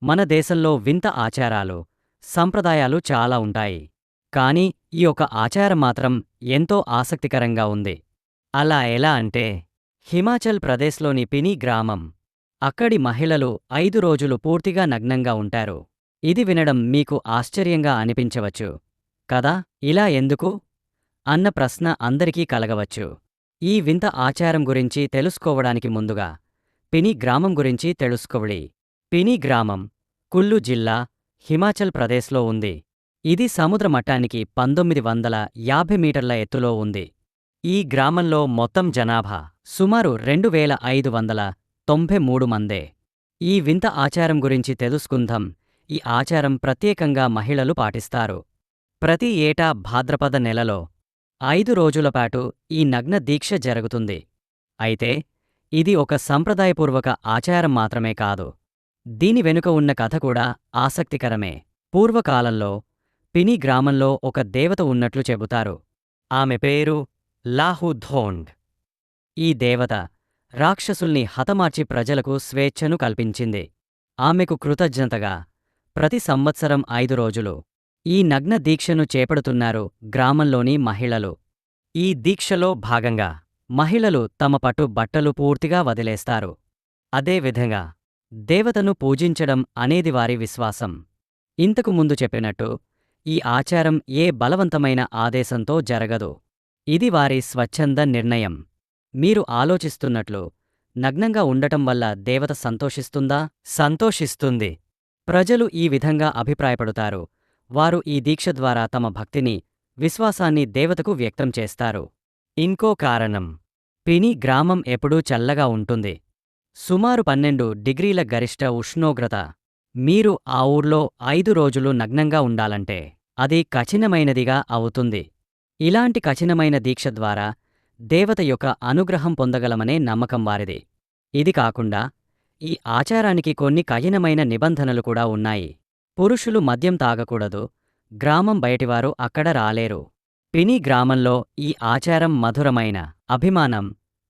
మన దేశంలో వింత ఆచారాలు, సంప్రదాయాలు చాలా ఉంటాయి. కానీ ఈ ఒక ఆచారం మాత్రం ఎంతో ఆసక్తికరంగా ఉంది. అలా ఎలా అంటే, హిమాచల్ ప్రదేశ్లోని పిని గ్రామం. అక్కడి మహిళలు 5 రోజులు పూర్తిగా నగ్నంగా ఉంటారు. ఇది వినడం మీకు ఆశ్చర్యంగా అనిపించవచ్చు కదా. ఇలా ఎందుకు అన్న ప్రశ్న అందరికీ కలగవచ్చు. ఈ వింత ఆచారం గురించి తెలుసుకోవడానికి ముందుగా పిని గ్రామం గురించి తెలుసుకోవాలి. పిని గ్రామం కుల్లు జిల్లా, హిమాచల్ ప్రదేశ్లో ఉంది. ఇది సముద్ర మట్టానికి 1950 మీటర్ల ఎత్తులో ఉంది. ఈ గ్రామంలో మొత్తం జనాభా సుమారు 2593 మందే. ఈ వింత ఆచారం గురించి తెలుసుకుందాం. ఈ ఆచారం ప్రత్యేకంగా మహిళలు పాటిస్తారు. ప్రతి ఏటా భాద్రపద నెలలో 5 రోజులపాటు ఈ నగ్న దీక్ష జరుగుతుంది. అయితే ఇది ఒక సంప్రదాయపూర్వక ఆచారం మాత్రమే కాదు. దీని వెనుక ఉన్న కథ కూడా ఆసక్తికరమే. పూర్వకాలంలో పిని గ్రామంలో ఒక దేవత ఉన్నట్లు చెబుతారు. ఆమె పేరు లాహు ధోండ్. ఈ దేవత రాక్షసుల్ని హతమార్చి ప్రజలకు స్వేచ్ఛను కల్పించింది. ఆమెకు కృతజ్ఞతగా ప్రతి సంవత్సరం 5 రోజులు ఈ నగ్న దీక్షను చేపడుతున్నారు గ్రామంలోని మహిళలు. ఈ దీక్షలో భాగంగా మహిళలు తమ పట్టు బట్టలు పూర్తిగా వదిలేస్తారు. అదేవిధంగా దేవతను పూజించడం అనేది వారి విశ్వాసం. ఇంతకు ముందు చెప్పినట్టు ఈ ఆచారం ఏ బలవంతమైన ఆదేశంతో జరగదు. ఇది వారి స్వచ్ఛంద నిర్ణయం. మీరు ఆలోచిస్తున్నట్లు నగ్నంగా ఉండటం వల్ల దేవత సంతోషిస్తుందా? సంతోషిస్తుంది. ప్రజలు ఈ విధంగా అభిప్రాయపడుతారు. వారు ఈ దీక్ష ద్వారా తమ భక్తిని, విశ్వాసాన్ని దేవతకు వ్యక్తం చేస్తారు. ఇంకో కారణం, పిని గ్రామం ఎప్పుడూ చల్లగా ఉంటుంది. సుమారు 12 డిగ్రీల గరిష్ట ఉష్ణోగ్రత. మీరు ఆ ఊర్లో 5 రోజులు నగ్నంగా ఉండాలంటే అది కఠినమైనదిగా అవుతుంది. ఇలాంటి కఠినమైన దీక్ష ద్వారా దేవత యొక్క అనుగ్రహం పొందగలమనే నమ్మకం వారిది. ఇది కాకుండా ఈ ఆచారానికి కొన్ని కఠినమైన నిబంధనలు కూడా ఉన్నాయి. పురుషులు మద్యం తాగకూడదు. గ్రామం బయటివారు అక్కడ రాలేరు. పిని గ్రామంలో ఈ ఆచారం మధురమైన అభిమానం,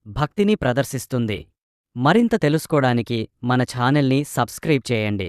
భక్తిని ప్రదర్శిస్తుంది. మరింత తెలుసుకోవడానికి మన ఛానల్ని సబ్స్క్రైబ్ చేయండి.